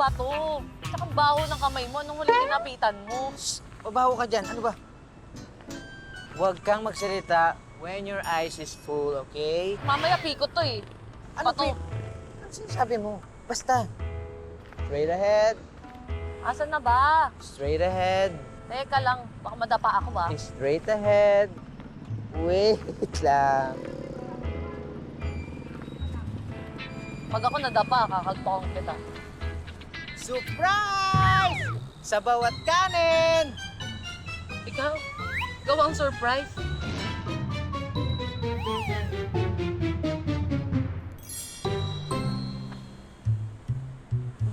bato. Tsaka baho ng kamay mo nung huling kinapitan mo. Mabaho ka dyan. Ano ba? Huwag kang magsalita when your eyes is full, okay? Mamaya pikot to eh. Ano Bato. Ano sinasabi mo? Basta. Straight ahead. Asan na ba? Straight ahead. Teka lang, baka madapa ako ba? Straight ahead. Wait lang. Pag ako nadapa, kakagpakong kita. Surprise! Sa bawat kanin! Ikaw, gawang surprise.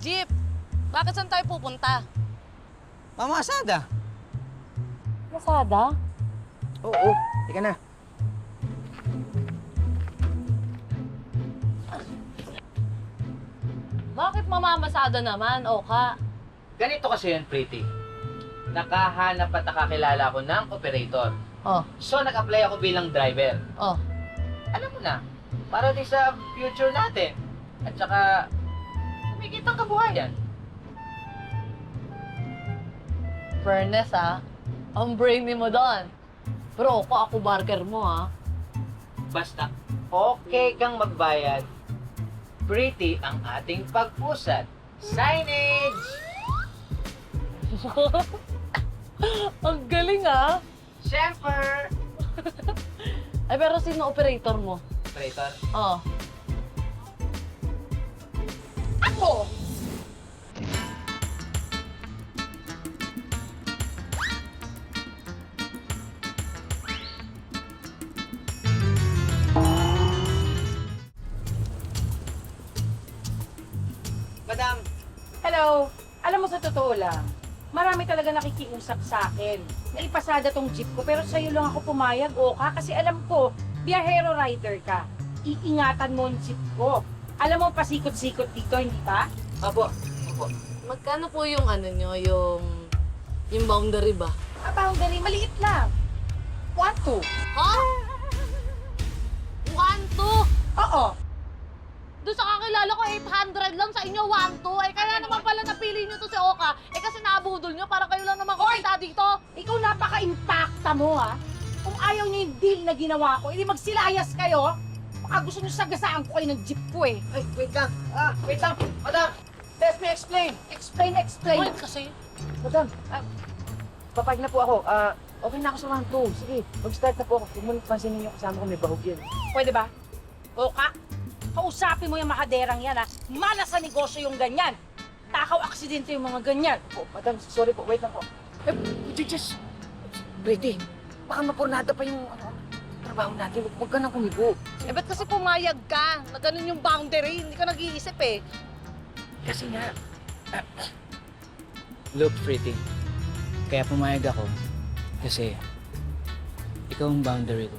Jeep, bakit saan tayo pupunta? Mamasada. Masada? Oo, tika na. Bakit mamamasada naman, Oka? Ganito kasi yun, Pretty. Nakahanap at nakakilala ako ng operator. Oh, So, nag-apply ako bilang driver. oh. Alam mo na, para din sa future natin. At saka, kumikitang kabuhayan. Fairness, ah. Ang brainy mo doon. Pero ako barker mo, ah. Basta, okay kang magbayad. Pretty ang ating pag-usad. Signage! Ang galing, ah. Siyempre! Ay, pero sino operator mo? Operator? Oh. Ako! Madam, Hello. Alam mo, sa totoo lang, marami talaga nakikiusap sa akin. Naipasada tong jeep ko, pero sa'yo lang ako pumayag, Oka, kasi alam ko, biyahero rider ka. Iingatan mo ang jeep ko. Alam mo, pasikot-sikot dito, hindi ba? Apo. Magkano po yung ano nyo, yung boundary ba? Boundary, maliit lang. 1-2. Ha? 1, 2? Oo. Doon sa kakilala ko, 800 lang. Sa inyo, 1, 2. Eh, kaya naman pala napili nyo to si Oka. Eh, kasi nabudol nyo para kayo lang naman kumita dito. Ikaw napaka-impacta mo, ha? Kung ayaw niyo yung deal na ginawa ko, hindi magsilayas kayo. Baka gusto niyo sagasaan ko kayo ng jeep ko, eh. Ay, wait lang. Wait lang. Madam, let me explain. Explain. Wait, kasi... Madam, papayag na po ako. Okay na ako sa 1-2. Sige, mag-start na po ako. Huwag mo pansinin yung kasama ko, may bahog yan. Pwede ba? Oka, kausapin mo yung makaderang yan, ha? Malas sa negosyo yung ganyan. Takaw aksidente yung mga ganyan. Po, madam, sorry po. Wait lang po. Just... Pretty, baka mapurnada pa yung trabaho natin. Huwag ka nang kumibo. Eh, ba't kasi pumayag ka? Na ganun yung boundary. Hindi ka nag-iisip eh. Kasi nga... Look, Pretty. Kaya pumayag ako kasi ikaw ang boundary ko.